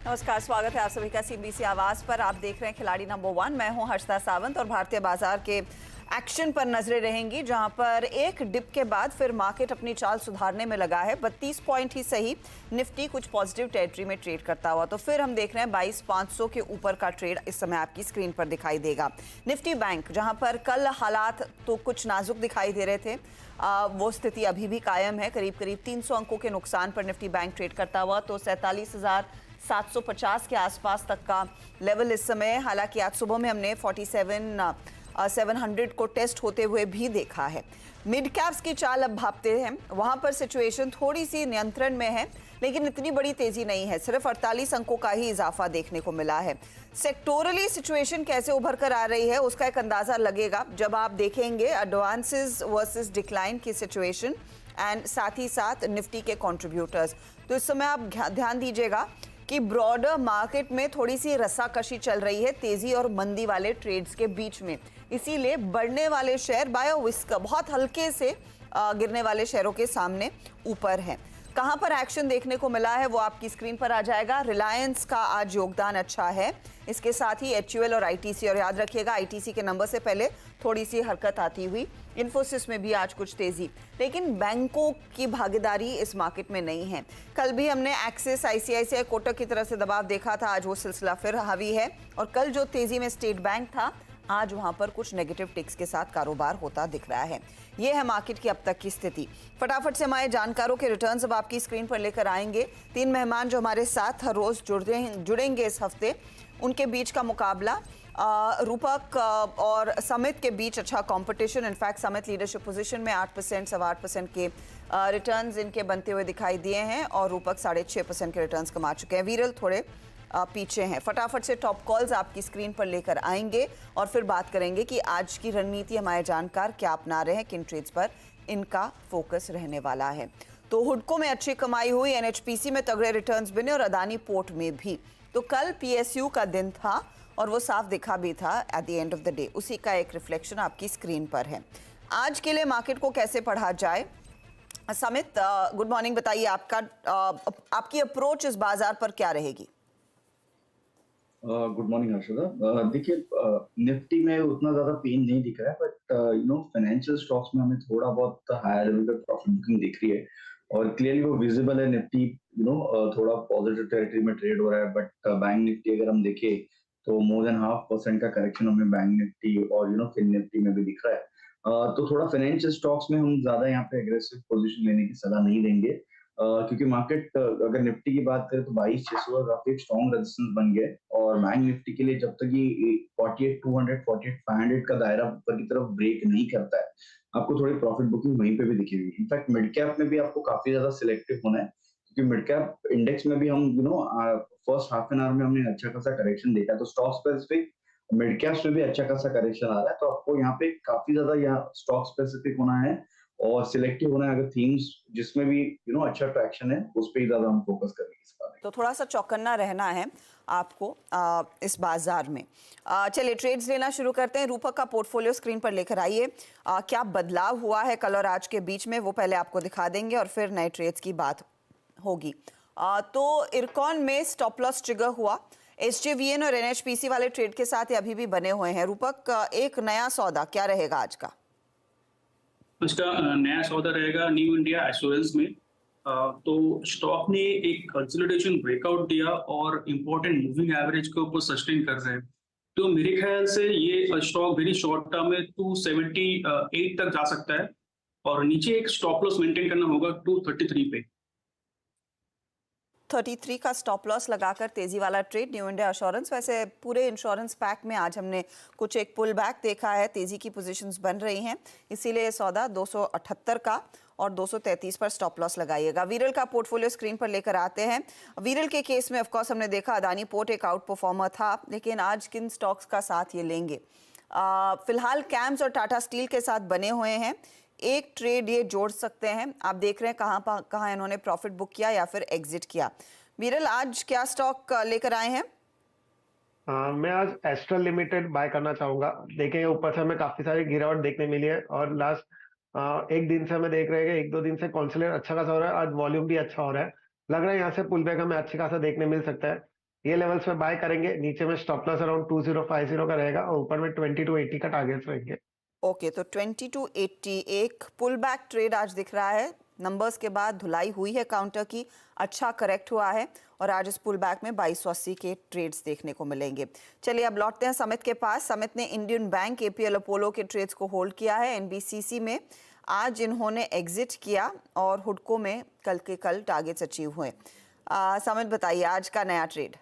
नमस्कार, स्वागत है आप सभी का सीबीसी आवाज पर। आप देख रहे हैं खिलाड़ी नंबर 1। मैं हूं हर्षदा सावंत और भारतीय बाजार के एक्शन पर नजरें रहेंगी, जहां पर एक डिप के बाद फिर मार्केट अपनी चाल सुधारने में लगा है। 32 पॉइंट ही सही, निफ्टी कुछ पॉजिटिव टेरिटरी में ट्रेड करता हुआ। तो फिर हम देख रहे हैं 22,500 के ऊपर का ट्रेड इस समय आपकी स्क्रीन पर दिखाई देगा। निफ्टी बैंक, जहां पर कल हालात तो कुछ नाजुक दिखाई दे रहे थे, वो स्थिति अभी भी कायम है। करीब करीब 300 अंकों के नुकसान पर निफ्टी बैंक ट्रेड करता हुआ। तो 47,750 के आसपास तक का लेवल इस समय। हालांकि आज सुबह में हमने 47,700 को टेस्ट होते हुए भी देखा है। मिड कैप्स की चाल अब भापते हैं, वहां पर सिचुएशन थोड़ी सी नियंत्रण में है, लेकिन इतनी बड़ी तेजी नहीं है। सिर्फ 48 अंकों का ही इजाफा देखने को मिला है। सेक्टोरली सिचुएशन कैसे उभर कर आ रही है उसका एक अंदाजा लगेगा जब आप देखेंगे एडवांसेस वर्सेस डिक्लाइन की सिचुएशन एंड साथ ही साथ निफ्टी के कंट्रीब्यूटर्स। तो इस समय आप ध्यान दीजिएगा कि ब्रॉडर मार्केट में थोड़ी सी रस्साकशी चल रही है तेजी और मंदी वाले ट्रेड्स के बीच में। इसीलिए बढ़ने वाले शेयर बायोविस्क बहुत हल्के से गिरने वाले शेयरों के सामने ऊपर है। कहां पर एक्शन देखने को मिला है वो आपकी स्क्रीन पर आ जाएगा। रिलायंस का आज योगदान अच्छा है, इसके साथ ही एचयूएल और आईटीसी, और याद रखिएगा आईटीसी के नंबर से पहले थोड़ी सी हरकत आती हुई। इन्फोसिस में भी आज कुछ तेजी, लेकिन बैंकों की भागीदारी इस मार्केट में नहीं है। कल भी हमने एक्सिस, आईसीआईसीआई, कोटक की तरफ से दबाव देखा था, आज वो सिलसिला फिर हावी है। और कल जो तेजी में स्टेट बैंक था, आज वहां पर कुछ नेगेटिव टिक्स के साथ कारोबार होता दिख रहा है। यह है मार्केट की अब तक की स्थिति। फटाफट से हमारे जानकारों के रिटर्न्स अब आपकी स्क्रीन पर लेकर आएंगे। 3 मेहमान जो हमारे साथ हर रोज जुड़ेंगे इस हफ्ते, उनके बीच का मुकाबला। रूपक और समित के बीच अच्छा कंपटीशन। इनफैक्ट समित लीडरशिप पोजीशन में 8%, 8.25% के रिटर्न्स इनके बनते हुए दिखाई दिए हैं और रूपक 6.5% के रिटर्न्स कमा चुके हैं। वीरल थोड़े पीछे हैं। फटाफट से टॉप कॉल्स आपकी स्क्रीन पर लेकर आएंगे और फिर बात करेंगे कि आज की रणनीति हमारे जानकार क्या अपना रहे हैं, किन ट्रेड्स पर इनका फोकस रहने वाला है। तो हुडको में अच्छी कमाई हुई, एनएचपीसी में तगड़े रिटर्न्स बने और अदानी पोर्ट में भी। तो कल पीएसयू का दिन था और वो साफ दिखा भी था at the end of the day. उसी का एक रिफ्लेक्शन आपकी स्क्रीन पर है। आज के लिए मार्केट को कैसे पढ़ा जाए, समित गुड मॉर्निंग, बताइए आपकी अप्रोच इस बाजार पर क्या रहेगी? Good morning Harshada. देखिए, निफ्टी में उतना ज्यादा पेन नहीं दिख रहा है, बट फाइनेंशियल स्टॉक्स में हमें थोड़ा बहुत हायर लेवल पे प्रॉफिट बुकिंग दिख रही है और क्लियरली वो विजिबल है। निफ्टी थोड़ा पॉजिटिव टेरिटरी में ट्रेड हो रहा है, बट बैंक निफ्टी अगर हम देखें तो मोर देन 0.5% का करेक्शन हमें बैंक निफ्टी और फिन निफ्टी में भी दिख रहा है। तो थोड़ा फाइनेंशियल स्टॉक्स में हम ज्यादा यहाँ पे एग्रेसिव पोजीशन लेने की सलाह नहीं देंगे, क्योंकि मार्केट अगर निफ्टी की बात करें तो 22,600 का काफी स्ट्रॉन्ग रेजिस्टेंस बन गया है और बैंक निफ्टी के लिए जब तक ये 48,200 48,500 का दायरा ऊपर की तरफ ब्रेक नहीं करता है, आपको थोड़ी प्रॉफिट बुकिंग वहीं पे भी दिखेगी। इनफैक्ट मिड कैप में भी आपको काफी ज्यादा सिलेक्टिव होना है, क्योंकि मिड कैप इंडेक्स में भी हम फर्स्ट हाफ एन आवर में हमने अच्छा खासा करेक्शन देखा है। तो स्टॉक स्पेसिफिक मिड कैप्स में भी अच्छा खासा करेक्शन आ रहा है, तो आपको यहाँ पे काफी ज्यादा यहाँ स्टॉक स्पेसिफिक होना है और सिलेक्टिव होना है। अगर थीम्स जिसमें भी अच्छा ट्रैक्शन है उस पे ही ज्यादा हम फोकस करेंगे इस बार। तो थोड़ा सा चौकन्ना रहना है आपको इस बाजार में। चलिए ट्रेड्स लेना शुरू करते हैं। रूपक का पोर्टफोलियो स्क्रीन पर लेकर आइए। क्या बदलाव हुआ है कल और आज के बीच में, वो पहले आपको दिखा देंगे और फिर नए ट्रेड्स की बात होगी। तो इरकॉन में स्टॉप लॉस ट्रिगर हुआ। एसजेवीएन और एनएचपीसी वाले ट्रेड के साथ ये अभी भी बने हुए हैं। रूपक, एक नया सौदा क्या रहेगा आज का? उसका नया सौदा रहेगा न्यू इंडिया एश्योरेंस में। तो स्टॉक ने एक कंसोलिडेशन ब्रेकआउट दिया और इम्पोर्टेंट मूविंग एवरेज के ऊपर सस्टेन कर रहे हैं। तो मेरे ख्याल से ये स्टॉक वेरी शॉर्ट टर्म में 278 तक जा सकता है और नीचे एक स्टॉप लॉस मेंटेन करना होगा 233 पे। 33 का स्टॉप लॉस लगाकर तेजी वाला ट्रेड न्यू इंडिया एश्योरेंस। वैसे पूरे इंश्योरेंस पैक में आज हमने कुछ एक पुल बैक देखा है, तेजी की पोजीशंस बन रही हैं, इसीलिए सौदा 278 का और 233 पर स्टॉप लॉस लगाइएगा। वीरल का पोर्टफोलियो स्क्रीन पर लेकर आते हैं। वीरल के केस में ऑफकोर्स हमने देखा अदानी पोर्ट एक आउट परफॉर्मर था, लेकिन आज किन स्टॉक्स का साथ ये लेंगे? फिलहाल कैम्स और टाटा स्टील के साथ बने हुए हैं। एक ट्रेड ये जोड़ सकते हैं। आप देख रहे हैं कहाँ इन्होंने प्रॉफिट बुक किया या फिर एग्जिट किया। वीरल, आज क्या स्टॉक लेकर आए हैं? मैं आज एस्ट्रल लिमिटेड बाय करना चाहूंगा। देखिए ऊपर से हमें काफी सारी गिरावट देखने मिली है और लास्ट एक दिन से हमें देख रहे हैं कि 1-2 दिन से कॉन्सोलेट अच्छा खासा हो रहा है, आज वॉल्यूम भी अच्छा हो रहा है। लग रहा है यहाँ से पुल बैक हमें अच्छा खासा देखने मिल सकता है। ये लेवल्स पे बाय करेंगे। नीचे में स्टॉप लॉस अराउंड 2050 का रहेगा और ऊपर में 20 to 80 का टारगेट्स रहेंगे। ओके, तो 20 to 80 एक पुल बैक ट्रेड आज दिख रहा है। नंबर्स के बाद धुलाई हुई है काउंटर की, अच्छा करेक्ट हुआ है और आज इस पुल बैक में 2280 के ट्रेड्स देखने को मिलेंगे। चलिए अब लौटते हैं समित के पास। समित ने इंडियन बैंक, एपीएल अपोलो के ट्रेड्स को होल्ड किया है। एनबीसीसी में आज इन्होंने एग्जिट किया और हुडको में कल के कल टारगेट्स अचीव हुए। समित बताइए आज का नया ट्रेड।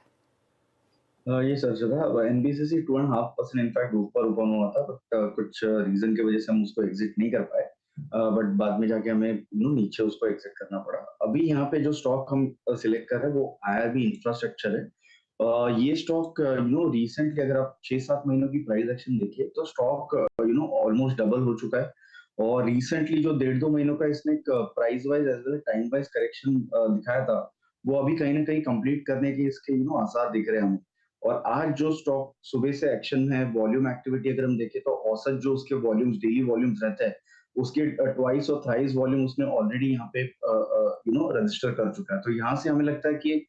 ये सर था एनबीसीसी 2.5% इनफैक्ट ऊपर ओपन हुआ था, बट कुछ रीजन की वजह से हम उसको एग्जिट नहीं कर पाए, बट बाद में जाके हमें नीचे उसको एग्जिट करना पड़ा। अभी यहाँ पे जो स्टॉक हम सिलेक्ट कर रहे हैं वो आईआरबी इंफ्रास्ट्रक्चर है। ये स्टॉक रिसेंटली अगर आप 6-7 महीनों की प्राइस एक्शन देखिए तो स्टॉक ऑलमोस्ट डबल हो चुका है और रिसेंटली जो 1.5-2 महीनों का इसने price wise as well time wise correction दिखाया था, वो अभी कहीं ना कहीं कंप्लीट करने के इसके आसार दिख रहे हैं हमें। और आज जो स्टॉक सुबह से एक्शन है, वॉल्यूम एक्टिविटी अगर हम देखें तो औसत जो उसके वॉल्यूम्स, डेली वॉल्यूम्स रहते हैं, उसके ट्वाइस और थ्राइस वॉल्यूम उसने ऑलरेडी यहाँ पे रजिस्टर कर चुका है। तो यहाँ से हमें लगता है कि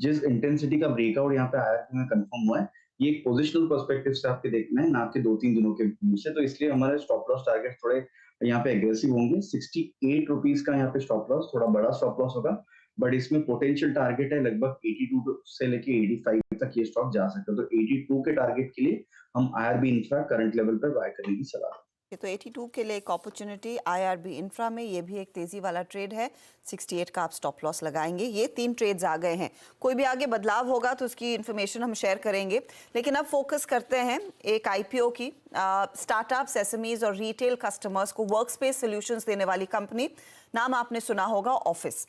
जिस इंटेंसिटी का ब्रेकआउट यहाँ पे आईआरबी में कंफर्म हुआ है, ये एक पोजिशनल पर्सपेक्टिव से आपके देखना है, ना कि 2-3 दिनों के व्यू से। तो इसलिए हमारे स्टॉप लॉस टारगेट थोड़े यहाँ पे एग्रेसिव होंगे। 68 रुपीज का यहाँ पे स्टॉप लॉस, थोड़ा बड़ा स्टॉप लॉस होगा, बट इसमें पोटेंशियल टारगेट है लगभग 82 से लेके 85 तक ये स्टॉक जा सकते हो। तो 82 के टारगेट के लिए हम आईआरबी इंफ्रा करंट लेवल पर बाय करने की सलाह दें। तो 82 के लिए एक अपॉर्चुनिटी आईआरबी इंफ्रा में, ये भी एक तेजी वाला ट्रेड है। 68 का आप स्टॉप लॉस लगाएंगे। ये 3 ट्रेड्स आ गए हैं। कोई भी आगे बदलाव होगा तो उसकी इन्फॉर्मेशन हम शेयर करेंगे, लेकिन अब फोकस करते हैं एक आईपीओ की। स्टार्टअप्स, एसएमईज और रिटेल कस्टमर्स को वर्क स्पेस सोल्यूशंस देने वाली कंपनी, नाम आपने सुना होगा ऑफिस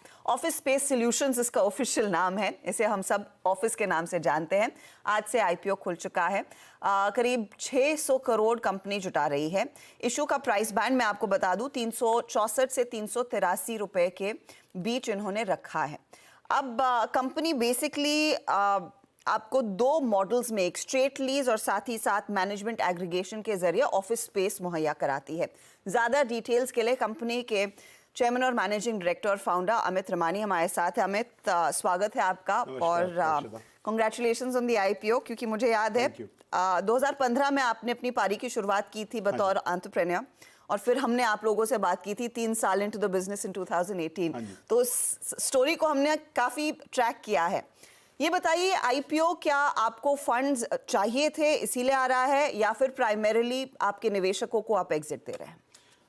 स्पेस सॉल्यूशंस इसका ऑफिशियल नाम है। इसे हम सब ऑफिस के नाम से जानते हैं। आज से आईपीओ खुल चुका है। करीब 600 करोड़ कंपनी जुटा रही है। इशू का प्राइस बैंड मैं आपको बता दूं 364 से 383 रुपए के बीच इन्होंने रखा है। अब कंपनी बेसिकली आपको 2 मॉडल्स में, एक स्ट्रेट लीज और साथ ही साथ मैनेजमेंट एग्रीगेशन के जरिए ऑफिस स्पेस मुहैया कराती है। ज्यादा डिटेल्स के लिए कंपनी के चेयरमैन और मैनेजिंग डायरेक्टर और फाउंडर अमित रमानी हमारे साथ है। अमित, स्वागत है आपका और कांग्रेचुलेशंस ऑन द आईपीओ, क्योंकि मुझे याद है 2015 में आपने अपनी पारी की शुरुआत की थी बतौर एंटरप्रेन्योर और फिर हमने आप लोगों से बात की थी 3 साल इनटू द बिजनेस इन 2018। तो इस स्टोरी को हमने काफी ट्रैक किया है। ये बताइए, आईपीओ क्या आपको फंड्स चाहिए थे इसीलिए आ रहा है या फिर प्राइमरीली आपके निवेशकों को आप एग्जिट दे रहे हैं?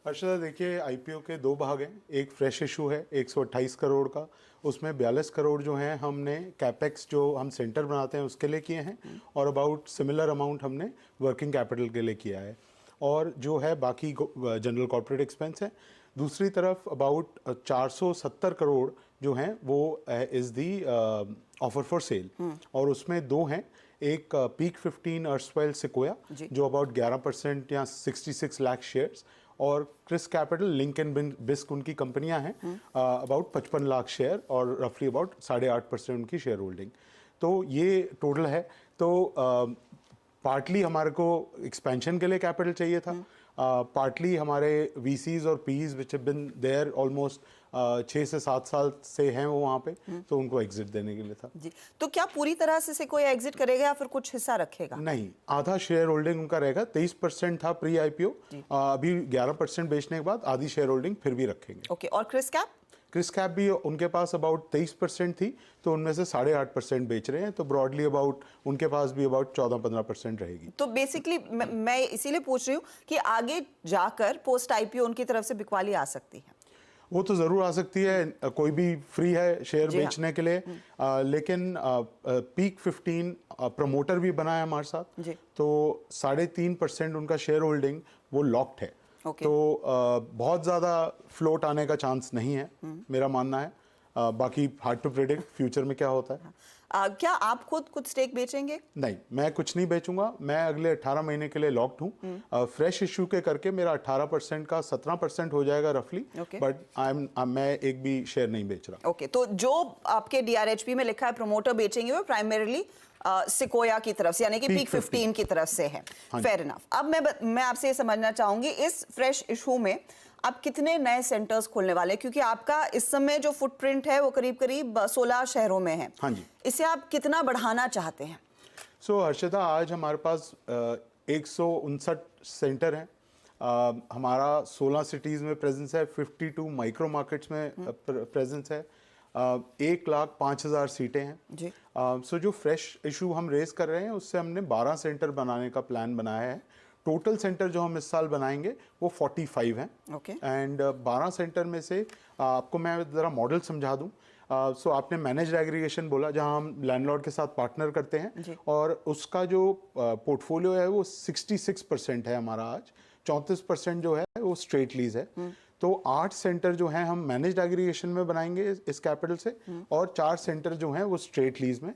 अर्षदा, देखिए आईपीओ के 2 भाग हैं। एक फ्रेश इशू है 128 करोड़ का, उसमें 42 करोड़ जो हैं हमने कैपेक्स जो हम सेंटर बनाते हैं उसके लिए किए हैं और अबाउट सिमिलर अमाउंट हमने वर्किंग कैपिटल के लिए किया है, और जो है बाकी जनरल कॉर्पोरेट एक्सपेंस है। दूसरी तरफ अबाउट 470 करोड़ जो हैं वो is the offer for sale, और उसमें 2 हैं। एक पीक 15 अर्सवाइल सिकोया जो अबाउट 11% या 66 लाख शेयर्स, और क्रिस कैपिटल, लिंक एंड बिस्क उनकी कंपनियां हैं, अबाउट 55 लाख शेयर और रफली अबाउट 8.5% उनकी शेयर होल्डिंग। तो ये टोटल है। तो पार्टली हमारे को एक्सपेंशन के लिए कैपिटल चाहिए था, पार्टली हमारे वीसीज और PEs which have been there almost 6 से 7 साल से हैं वो वहाँ पे, तो उनको एग्जिट देने के लिए था जी। तो क्या पूरी तरह से कोई एग्जिट करेगा या फिर कुछ हिस्सा रखेगा? नहीं, आधा शेयर होल्डिंग उनका रहेगा। 23% था प्री आईपीओ, अभी 11% बेचने के बाद आधी शेयर होल्डिंग फिर भी रखेंगे। ओके, और क्रिस कैप भी उनके पास अबाउट 23% थी, तो उनमें से 8.5% बेच रहे हैं, तो ब्रॉडली अबाउट उनके पास भी अबाउट 14-15% रहेगी। तो बेसिकली मैं इसीलिए पूछ रही हूँ कि आगे जाकर पोस्ट आईपीओ उनकी तरफ से बिकवाली आ सकती है। वो तो ज़रूर आ सकती है, कोई भी फ्री है शेयर बेचने के लिए, लेकिन पीक 15 प्रमोटर भी बना है हमारे साथ, तो 3.5% उनका शेयर होल्डिंग वो लॉक्ड है। तो बहुत ज़्यादा फ्लोट आने का चांस नहीं है, मेरा मानना है। बाकी हार्ड टू प्रेडिक्ट फ्यूचर में क्या होता है। क्या आप खुद कुछ स्टेक बेचेंगे? नहीं, मैं कुछ नहीं बेचूंगा। मैं अगले 18 महीने के लिए लॉक्ड हूँ। फ्रेश इशू के करके मेरा 18% का 17% हो जाएगा रफली, बट मैं एक भी शेयर नहीं बेच रहा। ओके, तो जो आपके डीआरएचपी में लिखा है प्रमोटर बेचेंगे वो प्राइमरीली सिकोया की तरफ से, यानी कि पीक 15 की तरफ से है। Fair enough. अब मैं आपसे ये समझना चाहूंगी, इस फ्रेश इशू में आप कितने नए सेंटर्स खोलने वाले हैं? क्योंकि आपका इस समय जो फुटप्रिंट है वो करीब करीब 16 शहरों में है। हाँ जी। इसे आप कितना बढ़ाना चाहते हैं? सो हर्षिता, आज हमारे पास 159 सेंटर हैं। हमारा 16 सिटीज़ में प्रेजेंस है, 52 माइक्रो मार्केट्स में प्रेजेंस है, 1,05,000 सीटें हैं जी। सो जो फ्रेश इशू हम रेज कर रहे हैं उससे हमने 12 सेंटर बनाने का प्लान बनाया है। टोटल सेंटर जो हम इस साल बनाएंगे वो 45 हैं। ओके। एंड 12 सेंटर में से आपको मैं ज़रा मॉडल समझा दूं। सो आपने मैनेज्ड एग्रीगेशन बोला, जहां हम लैंडलॉर्ड के साथ पार्टनर करते हैं और उसका जो पोर्टफोलियो है वो 66% है हमारा आज। 34% जो है वो स्ट्रेट लीज है। तो 8 सेंटर जो हैं हम मैनेज्ड एग्रीगेशन में बनाएंगे इस कैपिटल से, और 4 सेंटर जो हैं वो स्ट्रेट लीज में।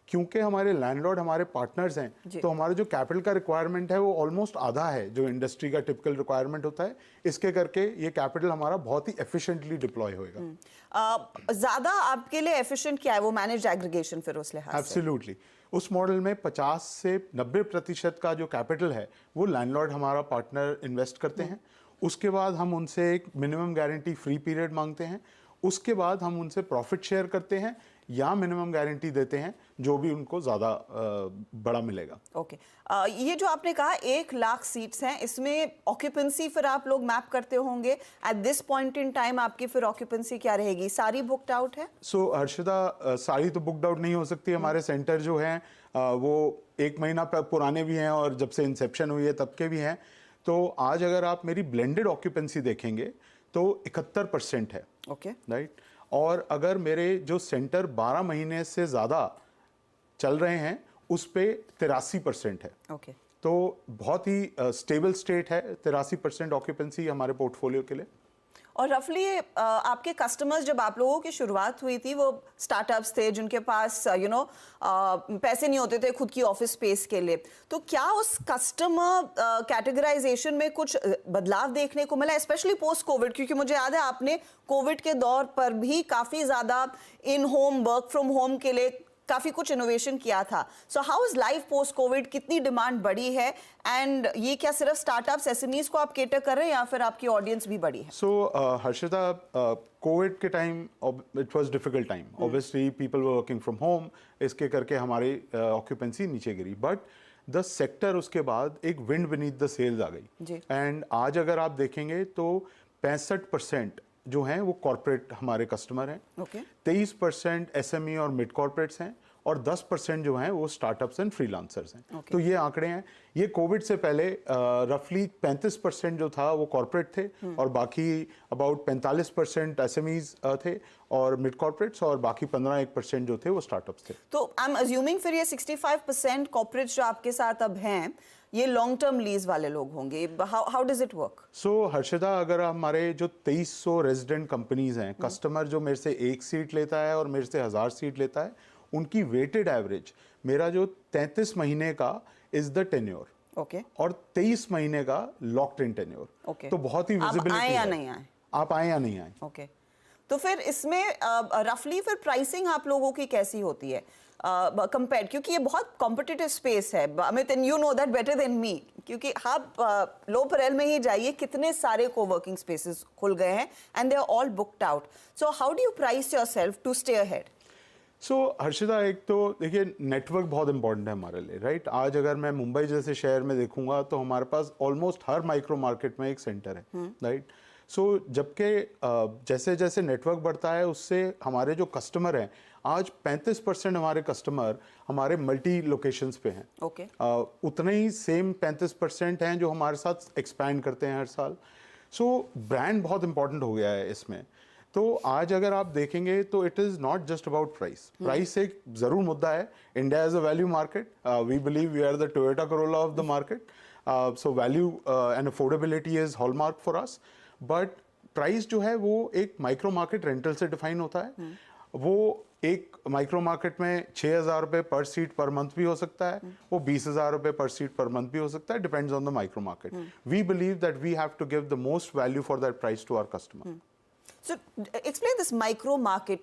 क्योंकि हमारे लैंडलॉर्ड हमारे पार्टनर्स हैं, तो हमारा जो कैपिटल का रिक्वायरमेंट है वो ऑलमोस्ट आधा है जो इंडस्ट्री का टिपिकल रिक्वायरमेंट होता है। इसके करके ये कैपिटल हमारा बहुत ही एफिशिएंटली डिप्लॉय होएगा। ज्यादा आपके लिए एफिशिएंट क्या है वो मैनेज्ड एग्रीगेशन फिर उस लिहाज से? एब्सोल्युटली। उस मॉडल में 50 से 90% का जो कैपिटल है वो लैंडलॉर्ड हमारा पार्टनर इन्वेस्ट करते हैं। उसके बाद हम उनसे एक मिनिमम गारंटी फ्री पीरियड मांगते हैं। उसके बाद हम उनसे प्रॉफिट शेयर करते हैं या मिनिमम गारंटी देते हैं, जो भी उनको ज़्यादा बड़ा मिलेगा। ओके। ये जो आपने कहा 1 लाख सीट्स हैं, इसमें ऑक्यूपेंसी फिर आप लोग मैप करते होंगे at this point in time, आपकी फिर ऑक्यूपेंसी क्या रहेगी? सारी बुकड आउट है? सो हर्षिता, सारी तो बुकड आउट नहीं हो सकती। हमारे सेंटर जो हैं वो 1 महीना पुराने भी हैं और जब से इंसेप्शन हुई है तब के भी हैं। तो आज अगर आप मेरी ब्लेंडेड ऑक्यूपेंसी देखेंगे तो 71% है। ओके। राइट। और अगर मेरे जो सेंटर 12 महीने से ज़्यादा चल रहे हैं उस पे 83% है। ओके। तो बहुत ही स्टेबल स्टेट है 83% ऑक्यूपेंसी हमारे पोर्टफोलियो के लिए। और रफली आपके कस्टमर्स, जब आप लोगों की शुरुआत हुई थी, वो स्टार्टअप्स थे जिनके पास पैसे नहीं होते थे खुद की ऑफिस स्पेस के लिए, तो क्या उस कस्टमर कैटेगराइजेशन में कुछ बदलाव देखने को मिला, स्पेशली पोस्ट कोविड? क्योंकि मुझे याद है आपने कोविड के दौर पर भी काफ़ी ज़्यादा इन होम, वर्क फ्रॉम होम के लिए काफ़ी कुछ इनोवेशन किया था। So how is life post Covid? कितनी डिमांड बढ़ी है? एंड ये क्या सिर्फ स्टार्टअप्स, एसएमईज को आप केटर कर रहे हैं या फिर आपकी ऑडियंस भी बड़ी है? सो हर्षिता, कोविड के time it was difficult time. Obviously people were working from home, इसके करके हमारी ऑक्यूपेंसी नीचे गिरी। बट द सेक्टर उसके बाद एक विंड बीनीथ द सेल्स आ गई। एंड आज अगर आप देखेंगे तो 65% जो हैं वो कॉर्पोरेट हमारे कस्टमर हैं। ओके। 23% एसएमई और मिड कॉर्पोरेट्स हैं और 10% जो हैं वो स्टार्टअप्स एंड फ्रीलांसर्स हैं। तो ये आंकड़े हैं। ये कोविड से पहले रफली 35% जो था वो कॉर्पोरेट थे और बाकी अबाउट 45% एसएमईज थे और मिड कॉर्पोरेट्स, और बाकी 15% जो थे वो स्टार्टअप्स थे। तो आई एम अज्यूमिंग फिर ये 65% कॉर्पोरेट्स जो आपके साथ अब हैं, ये लॉन्ग टर्म लीज वाले लोग होंगे। How does it work? So Harshita, अगर हमारे जो 2300 रेजिडेंट कंपनीज हैं, कस्टमर जो मेरे से 1 सीट लेता है और मेरे से 1000 सीट लेता है, उनकी वेटेड एवरेज मेरा जो 33 महीने का इज द टेन्योर। ओके। और 23 महीने का लॉक्ड इन टेन्योर। ओके। तो बहुत ही विजिबिलिटी आए या नहीं आए? आप आए या नहीं आए। ओके। तो फिर इसमें रफली फिर प्राइसिंग आप लोगों की कैसी होती है कंपेयर? क्योंकि ये बहुत कॉम्पिटिटिव स्पेस है Amit, and you know that better than me, क्योंकि आप लो परेल में ही जाइए, कितने सारे कोवर्किंग स्पेसेस खुल गए हैं and they are all booked out. So how do you price yourself to stay ahead? So Harshita, एक तो देखिए नेटवर्क बहुत इंपॉर्टेंट है हमारे लिए। राइट। आज अगर मैं मुंबई जैसे शहर में देखूंगा तो हमारे पास ऑलमोस्ट हर माइक्रो मार्केट में एक सेंटर है। राइट। सो जबकि जैसे जैसे नेटवर्क बढ़ता है उससे हमारे जो कस्टमर हैं, आज 35% हमारे कस्टमर हमारे मल्टी लोकेशंस पे हैं। ओके। उतने ही सेम 35% हैं जो हमारे साथ एक्सपैंड करते हैं हर साल। सो ब्रांड बहुत इंपॉर्टेंट हो गया है इसमें। तो आज अगर आप देखेंगे तो it is not just about price. Price एक ज़रूर मुद्दा है। India is a value market. We believe we are the Toyota Corolla of the market. So value and affordability is hallmark for us. But price जो है वो एक micro market rental से define होता है। वो एक माइक्रो मार्केट में 6,000 रुपये पर सीट पर मंथ भी हो सकता है, वो 20,000 रुपये पर सीट पर मंथ भी हो सकता है, depends on the micro market. We believe that we have to give the most value for that price to our customer. So explain this micro market.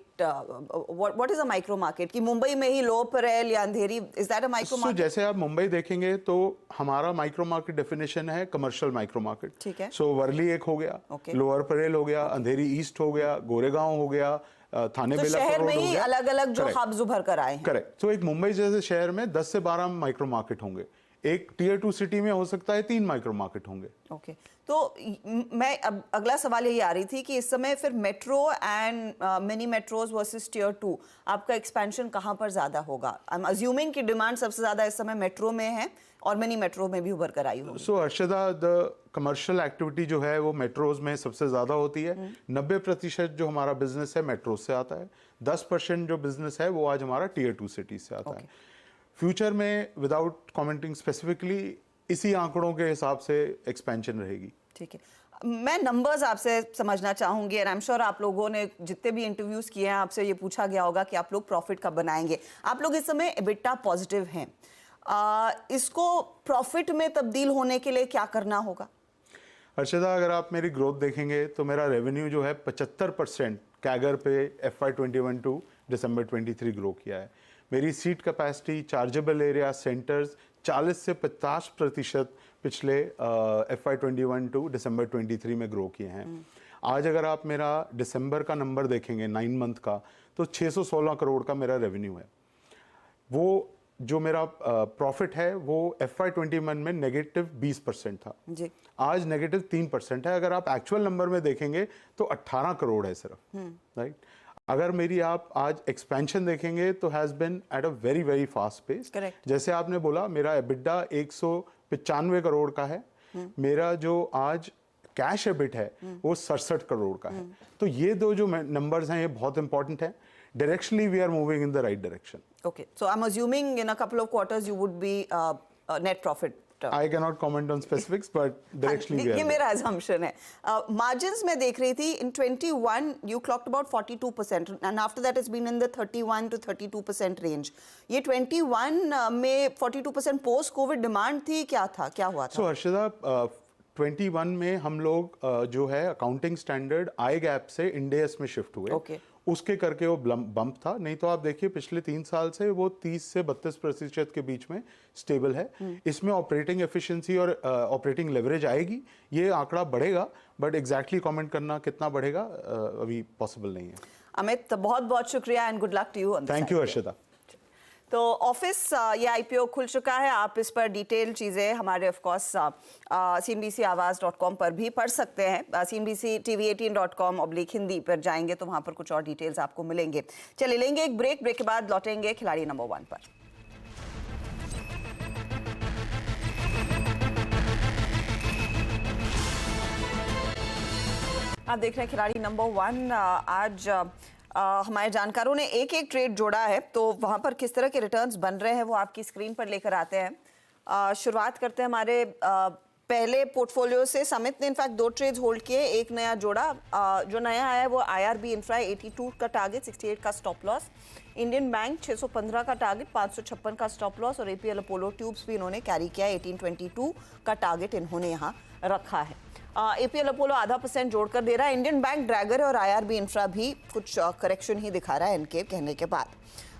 What is a micro market? कि मुंबई में ही लो परेल या अंधेरी, is that a micro So market? जैसे आप मुंबई देखेंगे तो हमारा micro market definition है commercial micro market. ठीक है। सो वर्ली एक हो गया, Okay. लोअर परेल हो गया, अंधेरी ईस्ट हो गया, गोरेगांव हो गया, थाने तो बेलापुर शहर रोड में हो ही गया। अलग-अलग जो Correct. हब्स उभर कर आए हैं। करेक्ट। तो एक मुंबई जैसे शहर में 10 से 12 माइक्रो मार्केट होंगे, एक टीयर 2 सिटी में हो सकता है 3 माइक्रो मार्केट होंगे। ओके तो मैं अब अगला सवाल यही आ रही थी कि इस समय फिर metro and mini metros versus tier 2 आपका एक्सपेंशन कहाँ पर ज्यादा होगा? आई एम अज्यूमिंग कि डिमांड सबसे ज्यादा इस समय मेट्रो में है और मिनी मेट्रो में भी उभर कर आई होगी। सो अर्शदा, द कमर्शियल एक्टिविटी जो है वो मेट्रोज में सबसे ज़्यादा होती है। 90% जो हमारा बिजनेस है मेट्रो से आता है, 10% जो बिजनेस है वो आज हमारा टीयर 2 सिटी से आता है। फ्यूचर में विदाउट कमेंटिंग स्पेसिफिकली इसी आंकड़ों के हिसाब से एक्सपेंशन रहेगी। ठीक है, मैं नंबर्स आपसे समझना चाहूंगी एंड आई एम श्योर आप लोगों ने जितने भी इंटरव्यूज किए हैं आपसे ये पूछा गया होगा कि आप लोग प्रॉफिट कब बनाएंगे। आप लोग इस समय एबिटा पॉजिटिव हैं, इसको प्रॉफिट में तब्दील होने के लिए क्या करना होगा? अर्शदा, अगर आप मेरी ग्रोथ देखेंगे तो मेरा रेवेन्यू जो है 75% कैगर पे FY21 टू दिसंबर 23 ग्रो किया है। मेरी seat capacity, chargeable area, centres 40 से 50% पिछले FY21 टू दिसंबर 23 में ग्रो किए हैं। आज अगर आप मेरा दिसंबर का नंबर देखेंगे 9 मंथ का, तो 616 करोड़ का मेरा रेवेन्यू है। वो जो मेरा प्रॉफिट है वो FY21 में नेगेटिव 20% था जी, आज नेगेटिव 3% है। अगर आप एक्चुअल नंबर में देखेंगे तो 18 करोड़ है सिर्फ, राइट। अगर मेरी आप आज एक्सपेंशन देखेंगे तो has been at a very very fast pace. Correct. जैसे आपने बोला मेरा एबिटा 195 करोड़ का है, मेरा जो आज कैश एबिट है वो 67 करोड़ का है। तो ये दो जो नंबर्स हैं ये बहुत इंपॉर्टेंट है। Directionally we are moving in the right direction. okay, so I'm assuming in a couple of quarters you would be net profit. I cannot comment on specifics, but directionally we ये are. मेरा assumption है। Margins में देख रही थी in 21 you clocked about 42% and after that it's been in the 31 to 32% range. ये 21 में 42% post COVID demand थी, क्या था, क्या हुआ था? So हर्षदा, 21 में हम लोग जो है अकाउंटिंग स्टैंडर्ड आई गैप से इंडेस में शिफ्ट हुए। Okay. उसके करके वो बम्प था, नहीं तो आप देखिए पिछले 3 साल से वो 30 से 32% के बीच में स्टेबल है। इसमें ऑपरेटिंग एफिशिएंसी और ऑपरेटिंग लेवरेज आएगी, ये आंकड़ा बढ़ेगा, बट एग्जैक्टली कमेंट करना कितना बढ़ेगा अभी पॉसिबल नहीं है। अमित, बहुत बहुत शुक्रिया and good luck to you. Thank you Harshada. तो ऑफिस ये IPO खुल चुका है, आप इस पर डिटेल चीज़ें हमारे ऑफ कोर्स CNBCAwaaz.com पर भी पढ़ सकते हैं। CNBCTV18.com/हिंदी पर जाएंगे तो वहाँ पर कुछ और डिटेल्स आपको मिलेंगे। चलिए लेंगे एक ब्रेक के बाद लौटेंगे खिलाड़ी नंबर 1 पर। आप देख रहे हैं खिलाड़ी नंबर 1। आज हमारे जानकारों ने एक ट्रेड जोड़ा है, तो वहाँ पर किस तरह के रिटर्न्स बन रहे हैं वो आपकी स्क्रीन पर लेकर आते हैं। शुरुआत करते हैं हमारे पहले पोर्टफोलियो से। समित ने इनफैक्ट 2 ट्रेड्स होल्ड किए, एक नया जोड़ा। जो नया आया है वो IRB इंफ्रा 82 का टारगेट, 68 का स्टॉप लॉस। इंडियन बैंक 615 का टारगेट, 556 का स्टॉप लॉस। और APL अपोलो ट्यूब्स भी इन्होंने कैरी किया, 1822 का टारगेट इन्होंने यहाँ रखा है। APL अपोलो 0.5% जोड़कर दे रहा है। इंडियन बैंक, ड्रैगर और IRB इंफ्रा भी कुछ करेक्शन ही दिखा रहा है इनके कहने के बाद।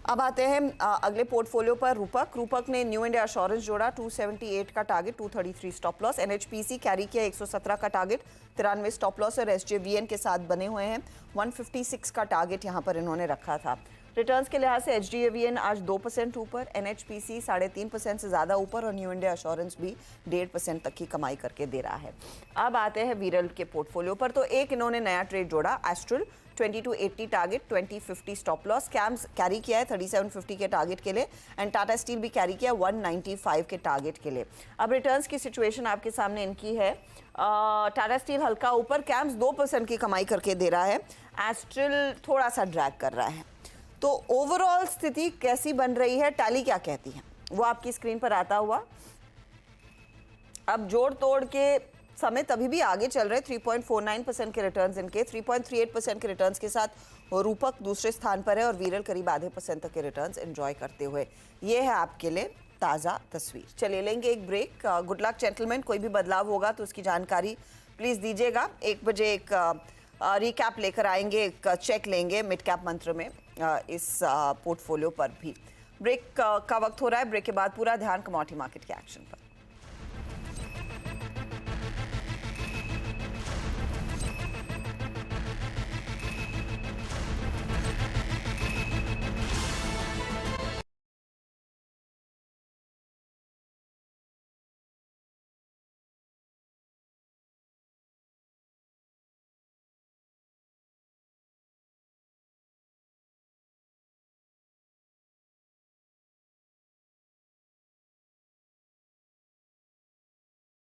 अब आते हैं अगले पोर्टफोलियो पर। रूपक ने न्यू इंडिया एश्योरेंस जोड़ा, 278 का target, 233 stop loss. NHPC carry किया, 117 का टारगेट, 93 स्टॉप लॉस। और SJVN के साथ बने हुए हैं, 156 का टारगेट यहाँ पर इन्होंने रखा था। रिटर्न्स के लिहाज से HDAVN आज 2% ऊपर, NHPC 3.5% से ज़्यादा ऊपर और न्यू इंडिया एश्योरेंस भी 1.5% तक की कमाई करके दे रहा है। अब आते हैं वीरल के पोर्टफोलियो पर। तो एक इन्होंने नया ट्रेड जोड़ा, astral 2280 target, 2050 stop loss. Camps carry किया है 3750 के टारगेट के लिए एंड टाटा स्टील भी कैरी किया 195 के टारगेट के लिए। अब रिटर्न्स की सिचुएशन आपके सामने इनकी है। टाटा स्टील हल्का ऊपर, कैम्स 2% की कमाई करके दे रहा है, एस्ट्रल थोड़ा सा ड्रैग कर रहा है। तो ओवरऑल स्थिति कैसी बन रही है, टैली क्या कहती है वो आपकी स्क्रीन पर आता हुआ। अब जोड़ तोड़ के समित अभी भी आगे चल रहे, 3.49% के रिटर्न्स इनके, 3.38% के रिटर्न्स के साथ रूपक दूसरे स्थान पर है और वीरल करीब 0.5% तक के रिटर्न्स एंजॉय करते हुए। ये है आपके लिए ताज़ा तस्वीर। चलिए लेंगे एक ब्रेक। गुड लक जेंटलमैन, कोई भी बदलाव होगा तो उसकी जानकारी प्लीज़ दीजिएगा। 1 बजे एक रिकैप लेकर आएंगे, एक चेक लेंगे मिड कैप मंत्र में इस पोर्टफोलियो पर भी। ब्रेक का वक्त हो रहा है, ब्रेक के बाद पूरा ध्यान कमोडिटी मार्केट के एक्शन पर।